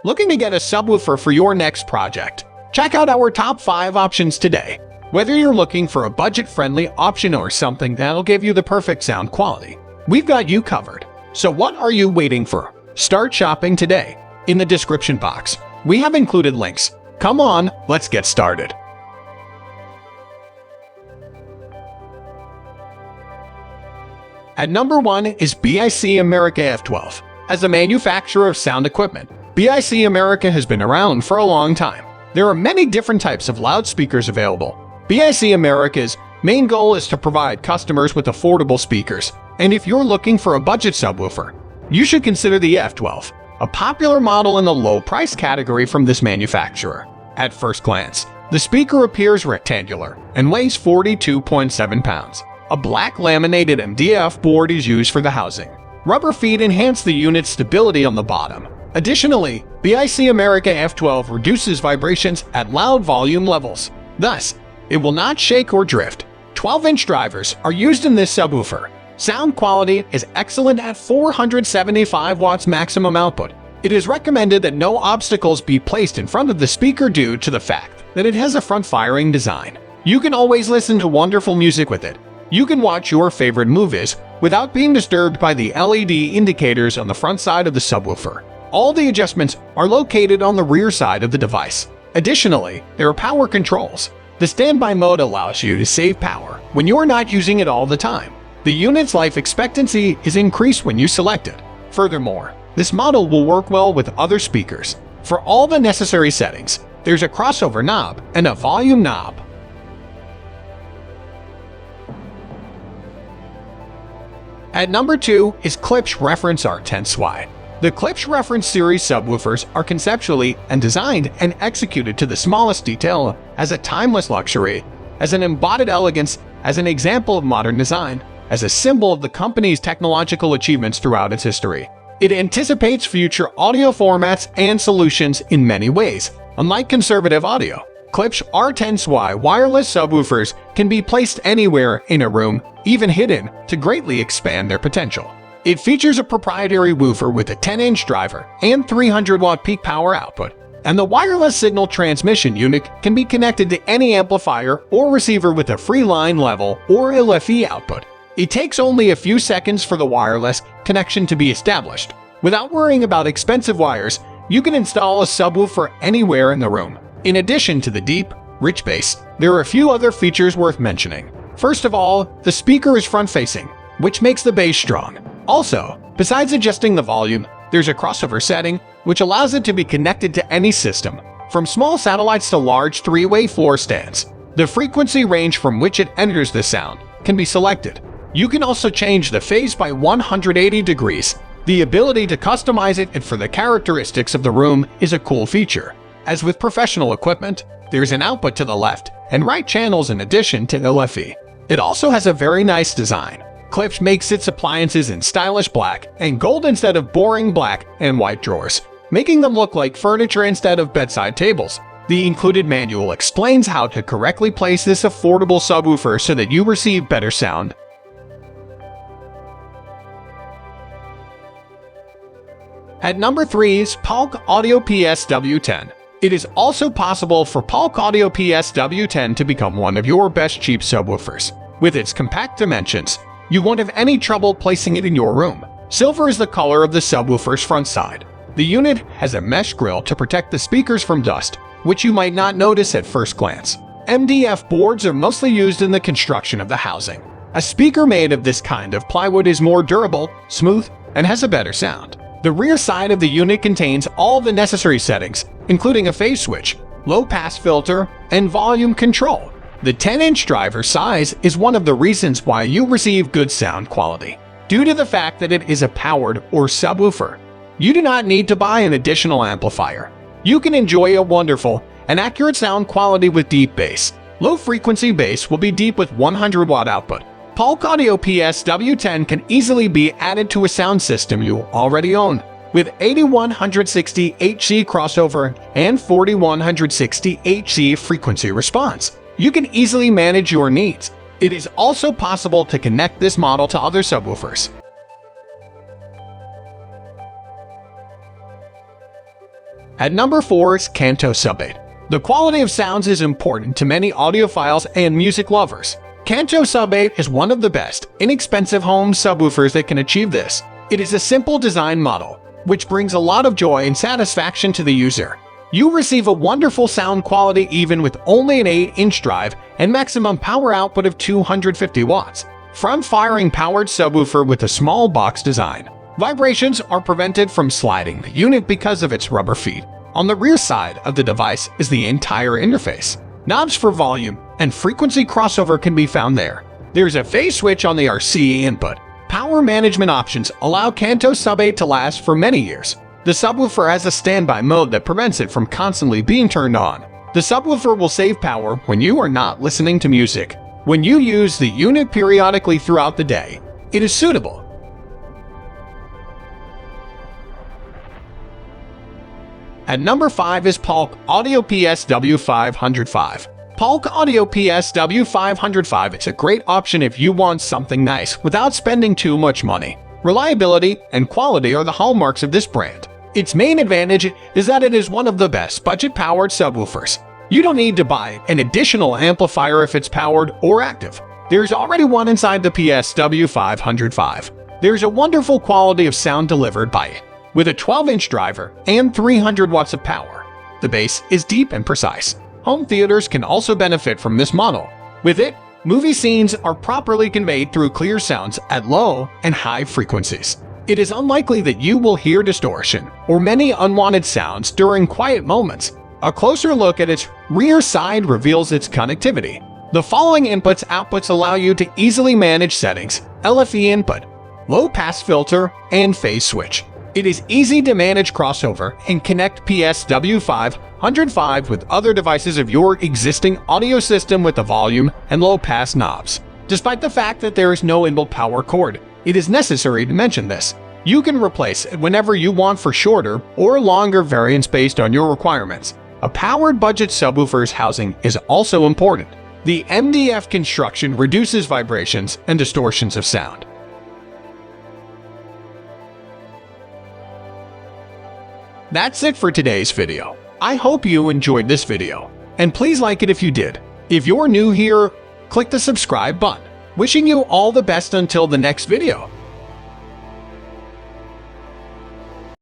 Looking to get a subwoofer for your next project? Check out our top 5 options today. Whether you're looking for a budget-friendly option or something that'll give you the perfect sound quality, we've got you covered. So what are you waiting for? Start shopping today. In the description box, we have included links. Come on, let's get started. At number 1 is BIC America F12. As a manufacturer of sound equipment, BIC America has been around for a long time. There are many different types of loudspeakers available. BIC America's main goal is to provide customers with affordable speakers, and if you're looking for a budget subwoofer, you should consider the F12, a popular model in the low price category from this manufacturer. At first glance, the speaker appears rectangular and weighs 42.7 pounds. A black laminated MDF board is used for the housing. Rubber feet enhance the unit's stability on the bottom. Additionally, BIC America F12 reduces vibrations at loud volume levels. Thus, it will not shake or drift. 12-inch drivers are used in this subwoofer. Sound quality is excellent at 475 watts maximum output. It is recommended that no obstacles be placed in front of the speaker due to the fact that it has a front-firing design. You can always listen to wonderful music with it. You can watch your favorite movies without being disturbed by the LED indicators on the front side of the subwoofer. All the adjustments are located on the rear side of the device. Additionally, there are power controls. The standby mode allows you to save power when you are not using it all the time. The unit's life expectancy is increased when you select it. Furthermore, this model will work well with other speakers. For all the necessary settings, there's a crossover knob and a volume knob. At number 2 is Klipsch Reference R10Y. The Klipsch Reference series subwoofers are conceptually and designed and executed to the smallest detail as a timeless luxury, as an embodied elegance, as an example of modern design, as a symbol of the company's technological achievements throughout its history. It anticipates future audio formats and solutions in many ways. Unlike conservative audio, Klipsch R10Y wireless subwoofers can be placed anywhere in a room, even hidden, to greatly expand their potential. It features a proprietary woofer with a 10-inch driver and 300-watt peak power output, and the wireless signal transmission unit can be connected to any amplifier or receiver with a free line level or LFE output. It takes only a few seconds for the wireless connection to be established. Without worrying about expensive wires, you can install a subwoofer anywhere in the room. In addition to the deep, rich bass, there are a few other features worth mentioning. First of all, the speaker is front-facing, which makes the bass strong. Also, besides adjusting the volume, there's a crossover setting, which allows it to be connected to any system, from small satellites to large 3-way floor stands. The frequency range from which it enters the sound can be selected. You can also change the phase by 180 degrees. The ability to customize it and for the characteristics of the room is a cool feature. As with professional equipment, there's an output to the left and right channels in addition to LFE. It also has a very nice design. Klipsch makes its appliances in stylish black and gold instead of boring black and white drawers, making them look like furniture instead of bedside tables. The included manual explains how to correctly place this affordable subwoofer so that you receive better sound. At number 3 is Polk Audio PSW10. It is also possible for Polk Audio PSW10 to become one of your best cheap subwoofers. With its compact dimensions, you won't have any trouble placing it in your room. Silver is the color of the subwoofer's front side. The unit has a mesh grille to protect the speakers from dust, which you might not notice at first glance. MDF boards are mostly used in the construction of the housing. A speaker made of this kind of plywood is more durable, smooth, and has a better sound. The rear side of the unit contains all the necessary settings, including a phase switch, low-pass filter, and volume control. The 10-inch driver size is one of the reasons why you receive good sound quality. Due to the fact that it is a powered or subwoofer, you do not need to buy an additional amplifier. You can enjoy a wonderful and accurate sound quality with deep bass. Low-frequency bass will be deep with 100-watt output. Polk Audio PSW10 can easily be added to a sound system you already own. With 8160 Hz crossover and 4160 Hz frequency response, you can easily manage your needs. It is also possible to connect this model to other subwoofers. At number 4 is Kanto Sub8. The quality of sounds is important to many audiophiles and music lovers. Kanto Sub8 is one of the best, inexpensive home subwoofers that can achieve this. It is a simple design model, which brings a lot of joy and satisfaction to the user. You receive a wonderful sound quality even with only an 8-inch drive and maximum power output of 250 watts. Front-firing powered subwoofer with a small box design. Vibrations are prevented from sliding the unit because of its rubber feet. On the rear side of the device is the entire interface. Knobs for volume and frequency crossover can be found there. There's a phase switch on the RC input. Power management options allow Kanto Sub8 to last for many years. The subwoofer has a standby mode that prevents it from constantly being turned on. The subwoofer will save power when you are not listening to music. When you use the unit periodically throughout the day, it is suitable. At number 5 is Polk Audio PSW505. Polk Audio PSW505 is a great option if you want something nice without spending too much money. Reliability and quality are the hallmarks of this brand. Its main advantage is that it is one of the best budget-powered subwoofers. You don't need to buy an additional amplifier if it's powered or active. There's already one inside the PSW505. There's a wonderful quality of sound delivered by it, with a 12-inch driver and 300 watts of power. The bass is deep and precise. Home theaters can also benefit from this model. With it, movie scenes are properly conveyed through clear sounds at low and high frequencies. It is unlikely that you will hear distortion or many unwanted sounds during quiet moments. A closer look at its rear side reveals its connectivity. The following outputs allow you to easily manage settings: LFE input, low-pass filter, and phase switch. It is easy to manage crossover and connect PSW505 with other devices of your existing audio system with the volume and low-pass knobs. Despite the fact that there is no inbuilt power cord, it is necessary to mention this. You can replace it whenever you want for shorter or longer variants based on your requirements. A powered budget subwoofer's housing is also important. The MDF construction reduces vibrations and distortions of sound. That's it for today's video. I hope you enjoyed this video, and please like it if you did. If you're new here, click the subscribe button. Wishing you all the best until the next video.